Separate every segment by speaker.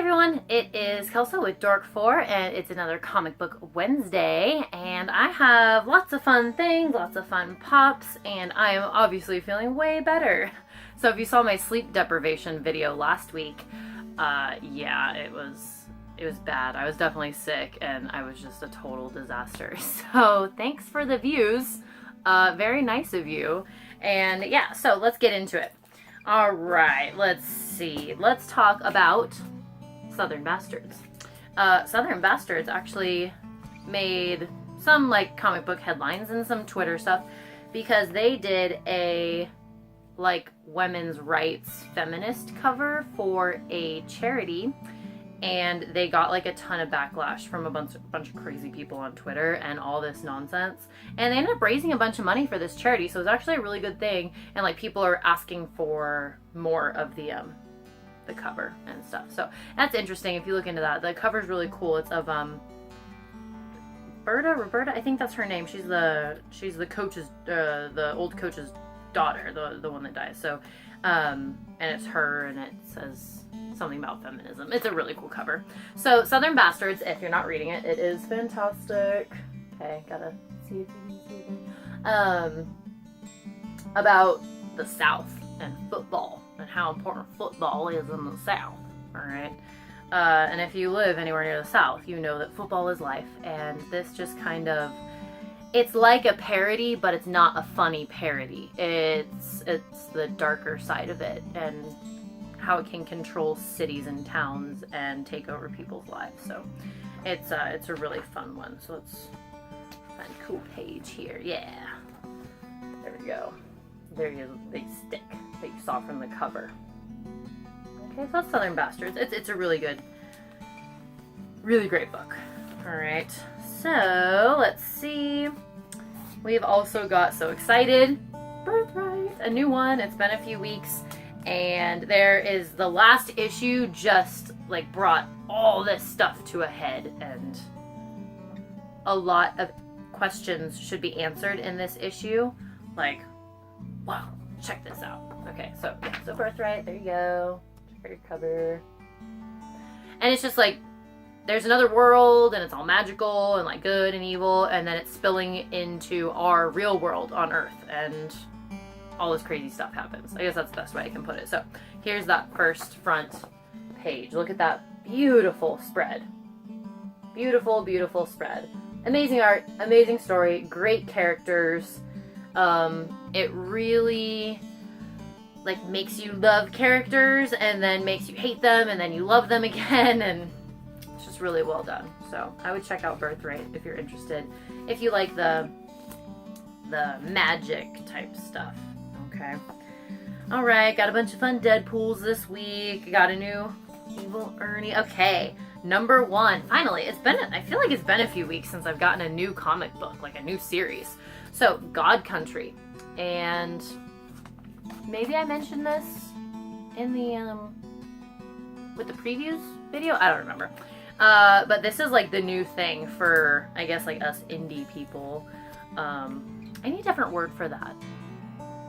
Speaker 1: everyone, it is Kelso with Dork4 and it's another Comic Book Wednesday and I have lots of fun things, lots of fun pops, and I am obviously feeling way better. So if you saw my sleep deprivation video last week, yeah, it was bad. I was definitely sick and I was just a total disaster. So thanks for the views, very nice of you. And yeah, so let's get into it. All right, let's see. Let's talk about Southern Bastards. Southern Bastards actually made some like comic book headlines and some Twitter stuff because they did a like women's rights feminist cover for a charity, and they got like a ton of backlash from a bunch of crazy people on Twitter and all this nonsense, and they ended up raising a bunch of money for this charity, so it's actually a really good thing. And like people are asking for more of the cover and stuff, so that's interesting. If you look into that, the cover's really cool. It's of Roberta, I think that's her name. She's the coach's the old coach's daughter, the one that dies. So and it's her, and it says something about feminism. It's a really cool cover. So Southern Bastards, if you're not reading it, it is fantastic. Okay, gotta see if you can see it. About the South and football and how important football is in the South. All right. And if you live anywhere near the South, you know that football is life. And this just kind of, it's like a parody, but it's not a funny parody. It's the darker side of it and how it can control cities and towns and take over people's lives. So it's a really fun one. So let's find a cool page here. Yeah, there we go. There is the stick that you saw from the cover. Okay, so that's Southern Bastards. It's a really good, really great book. All right, so let's see. We've also got So Excited, Birthright, a new one. It's been a few weeks, and there is the last issue just like brought all this stuff to a head, and a lot of questions should be answered in this issue. Like, wow, check this out. Okay, so yeah, so Birthright, there you go. Check out your cover. And it's just like, there's another world, and it's all magical and like good and evil, and then it's spilling into our real world on Earth, and all this crazy stuff happens. I guess that's the best way I can put it. So here's that first front page. Look at that beautiful spread. Beautiful, beautiful spread. Amazing art, amazing story, great characters. It really like makes you love characters and then makes you hate them and then you love them again, and it's just really well done. So I would check out Birthright if you're interested, if you like the magic type stuff. Okay. All right, got a bunch of fun Deadpools this week. Got a new evil Ernie. Okay, number 1. Finally, I feel like it's been a few weeks since I've gotten a new comic book, like a new series. So God Country, and maybe I mentioned this in the with the previews video. I don't remember. But this is like the new thing for, I guess, like us indie people. I need a different word for that.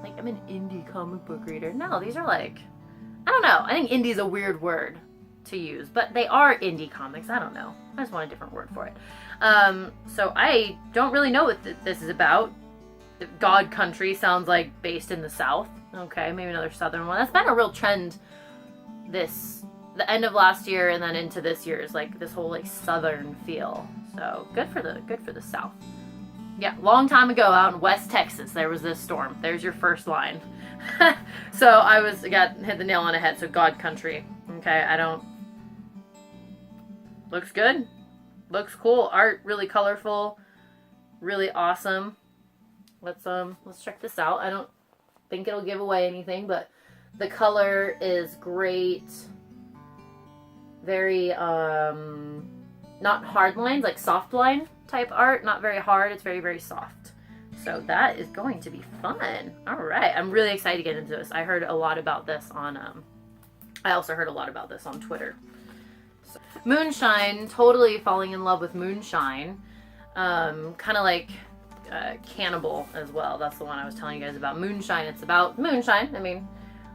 Speaker 1: Like, I'm an indie comic book reader. No, these are like, I don't know. I think indie is a weird word to use, but they are indie comics. I don't know. I just want a different word for it. So I don't really know what this is about. God Country sounds like based in the South. Okay, maybe another Southern one. That's been a real trend the end of last year and then into this year, is like this whole like Southern feel. So good for the South. Yeah, long time ago out in West Texas, there was this storm. There's your first line. So I hit the nail on the head. So God Country. Okay, looks good. Looks cool. Art really colorful. Really awesome. Let's check this out. I don't think it'll give away anything, but the color is great. Very not hard lines, like soft line type art. Not very hard. It's very, very soft. So that is going to be fun. All right, I'm really excited to get into this. I heard a lot about this on I also heard a lot about this on Twitter. So, Moonshine, totally falling in love with Moonshine. Kind of like Cannibal as well. That's the one I was telling you guys about. Moonshine. It's about moonshine. I mean,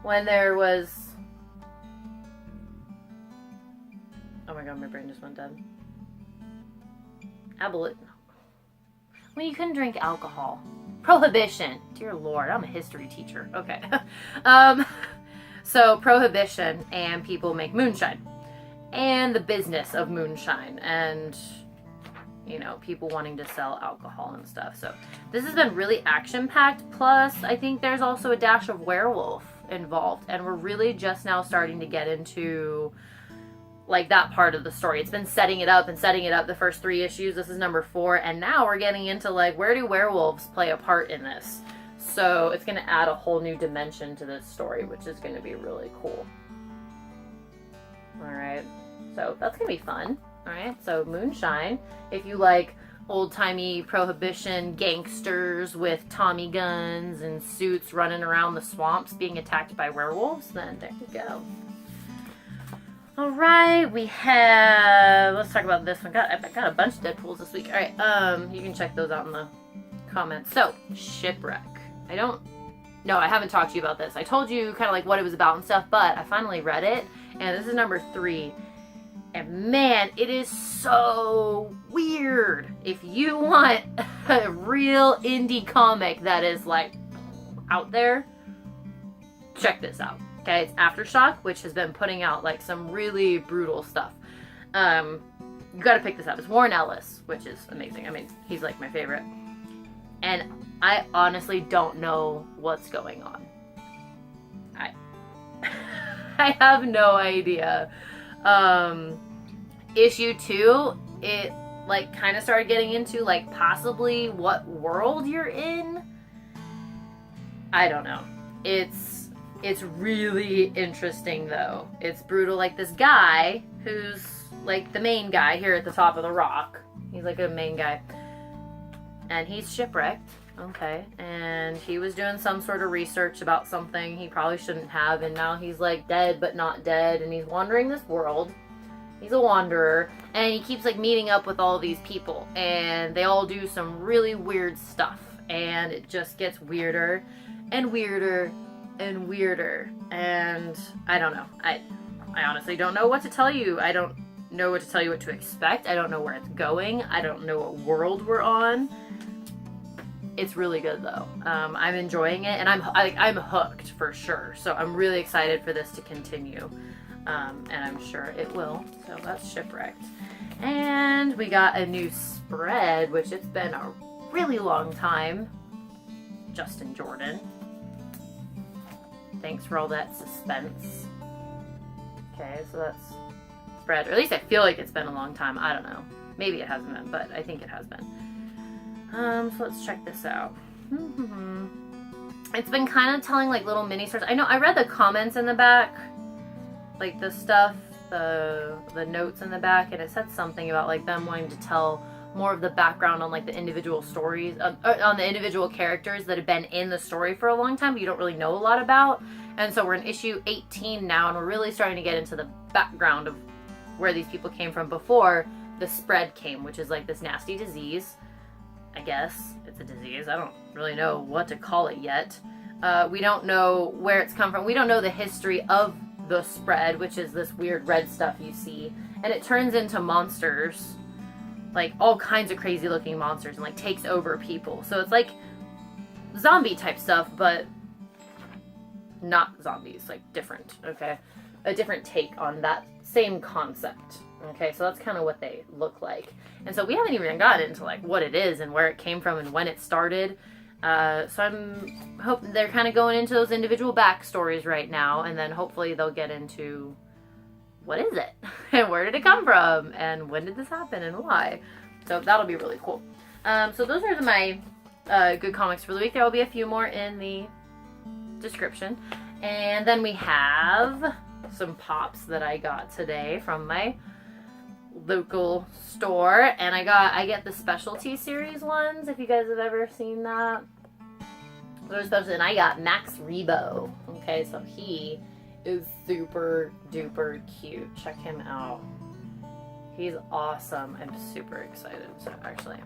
Speaker 1: when there was my god, my brain just went dead. Abolition. Well, you couldn't drink alcohol. Prohibition. Dear Lord, I'm a history teacher. Okay. So prohibition, and people make moonshine. And the business of moonshine. And, you know, people wanting to sell alcohol and stuff. So this has been really action-packed. Plus, I think there's also a dash of werewolf involved. And we're really just now starting to get into, like, that part of the story. It's been setting it up the first 3 issues. This is number 4. And now we're getting into, like, where do werewolves play a part in this? So it's going to add a whole new dimension to this story, which is going to be really cool. Alright. So that's going to be fun. Alright, so moonshine. If you like old-timey prohibition gangsters with Tommy guns and suits running around the swamps being attacked by werewolves, then there you go. Alright, we have... Let's talk about this one. I got a bunch of Deadpools this week. Alright, you can check those out in the comments. So, Shipwreck. I haven't talked to you about this. I told you kind of like what it was about and stuff, but I finally read it, and this is number 3. And man, it is so weird. If you want a real indie comic that is like out there, check this out. Okay, it's Aftershock, which has been putting out like some really brutal stuff. You gotta pick this up. It's Warren Ellis, which is amazing. I mean, he's like my favorite. And I honestly don't know what's going on. I have no idea. Issue 2, it like kind of started getting into like possibly what world you're in. I don't know. It's really interesting though. It's brutal. Like this guy who's like the main guy here at the top of the rock. He's like a main guy. And he's shipwrecked. Okay. And he was doing some sort of research about something he probably shouldn't have. And now he's like dead but not dead. And he's wandering this world. He's a wanderer. And he keeps like meeting up with all these people. And they all do some really weird stuff. And it just gets weirder and weirder and weirder. And I don't know. I honestly don't know what to tell you. I don't know what to tell you what to expect. I don't know where it's going. I don't know what world we're on. It's really good though. I'm enjoying it, and I'm hooked for sure. So I'm really excited for this to continue, and I'm sure it will. So that's Shipwrecked, and we got a new spread, which it's been a really long time. Justin Jordan. Thanks for all that suspense. Okay, so that's spread, or at least I feel like it's been a long time. I don't know. Maybe it hasn't been, but I think it has been. So let's check this out. It's been kind of telling like little mini stories. I know I read the comments in the back, like the stuff, the notes in the back, and it said something about like them wanting to tell more of the background on like the individual stories, on the individual characters that have been in the story for a long time, but you don't really know a lot about. And so we're in issue 18 now, and we're really starting to get into the background of where these people came from before the spread came, which is like this nasty disease. I guess it's a disease. I don't really know what to call it yet. We don't know where it's come from. We don't know the history of the spread, which is this weird red stuff you see. And it turns into monsters, like all kinds of crazy looking monsters, and like takes over people. So it's like zombie type stuff, but not zombies, like different, okay? A different take on that same concept. Okay, so that's kind of what they look like. And so we haven't even gotten into like what it is and where it came from and when it started. So I'm hoping they're kind of going into those individual backstories right now, and then hopefully they'll get into what is it and where did it come from and when did this happen and why. So that'll be really cool. So those are my good comics for the week. There will be a few more in the description. And then we have some pops that I got today from my local store, and I get the specialty series ones, if you guys have ever seen that. Those special, and I got Max Rebo. Okay, so he is super duper cute. Check him out. He's awesome. I'm super excited. So actually,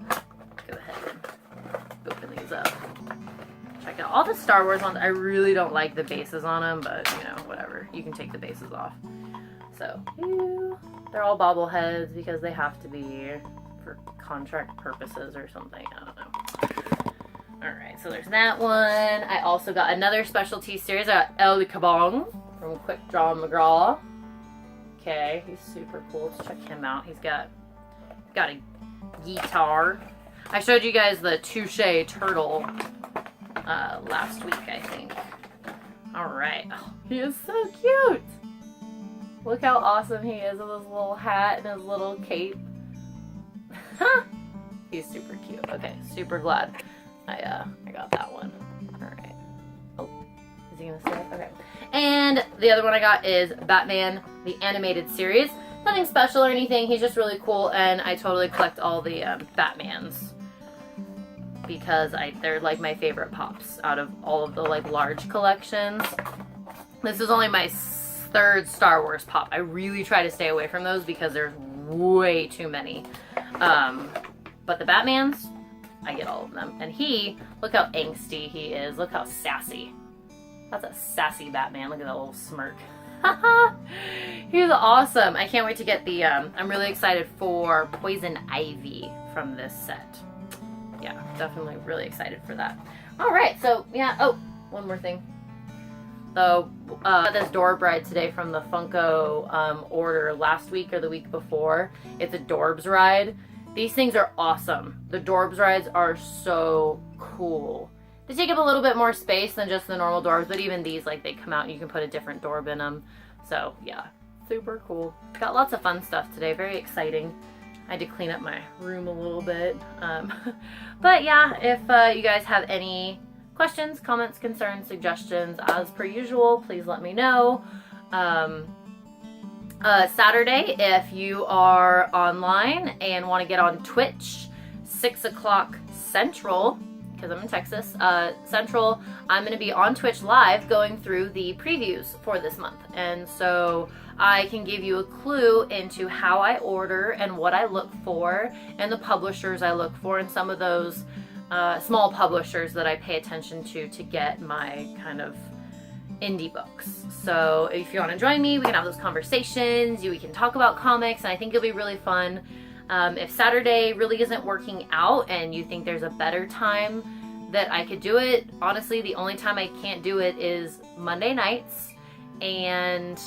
Speaker 1: go ahead and open these up. Check out all the Star Wars ones. I really don't like the bases on them, but you know, whatever. You can take the bases off. So, they're all bobbleheads because they have to be for contract purposes or something. I don't know. Alright, so there's that one. I also got another specialty series. I got El Cabong from Quick Draw McGraw. Okay, he's super cool. Let's check him out. He's got a guitar. I showed you guys the Touche Turtle last week, I think. Alright. Oh, he is so cute! Look how awesome he is with his little hat and his little cape. He's super cute. Okay, super glad I got that one. Alright. Oh, is he gonna stay? Okay. And the other one I got is Batman, the animated series. Nothing special or anything, he's just really cool, and I totally collect all the Batmans. Because they're like my favorite pops out of all of the like large collections. This is only my third Star Wars pop. I really try to stay away from those because there's way too many. But the Batmans, I get all of them. And look how angsty he is. Look how sassy. That's a sassy Batman. Look at that little smirk. He's awesome. I can't wait to get the, I'm really excited for Poison Ivy from this set. Yeah, definitely really excited for that. Alright, so, yeah, oh, one more thing. So, this Door Bride today from the Funko order last week or the week before. It's a Dorbs ride. These things are awesome. The Dorbs rides are so cool. They take up a little bit more space than just the normal Dorbs, but even these, like, they come out and you can put a different Dorb in them. So, yeah, super cool. Got lots of fun stuff today. Very exciting. I had to clean up my room a little bit. But yeah, if you guys have any questions, comments, concerns, suggestions, as per usual, please let me know. Saturday, if you are online and want to get on Twitch, 6 o'clock Central, because I'm in Texas, Central, I'm going to be on Twitch live going through the previews for this month. And so I can give you a clue into how I order and what I look for and the publishers I look for and some of those small publishers that I pay attention to get my kind of indie books. So if you want to join me, we can have those conversations, we can talk about comics, and I think it'll be really fun. If Saturday really isn't working out and you think there's a better time that I could do it, honestly, the only time I can't do it is Monday nights and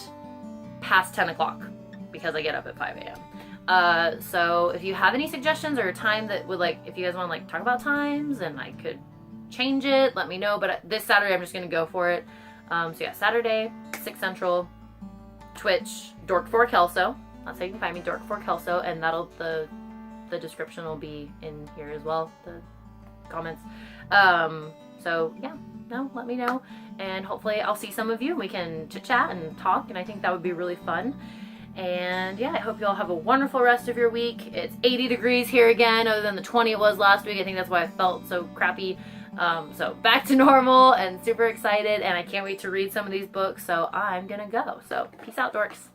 Speaker 1: past 10 o'clock because I get up at 5 a.m. So if you have any suggestions or a time that would, like, if you guys want to, like, talk about times and I could change it, let me know. But this Saturday, I'm just going to go for it. So yeah, Saturday, 6 Central, Twitch, Dork4Kelso. That's how you can find me, Dork4Kelso, and the description will be in here as well, the comments. So yeah, let me know, and hopefully I'll see some of you and we can chit chat and talk, and I think that would be really fun. And yeah, I hope you all have a wonderful rest of your week. It's 80 degrees here again, other than the 20 it was last week. I think that's why I felt so crappy. So back to normal and super excited, and I can't wait to read some of these books, so I'm gonna go. So peace out, dorks.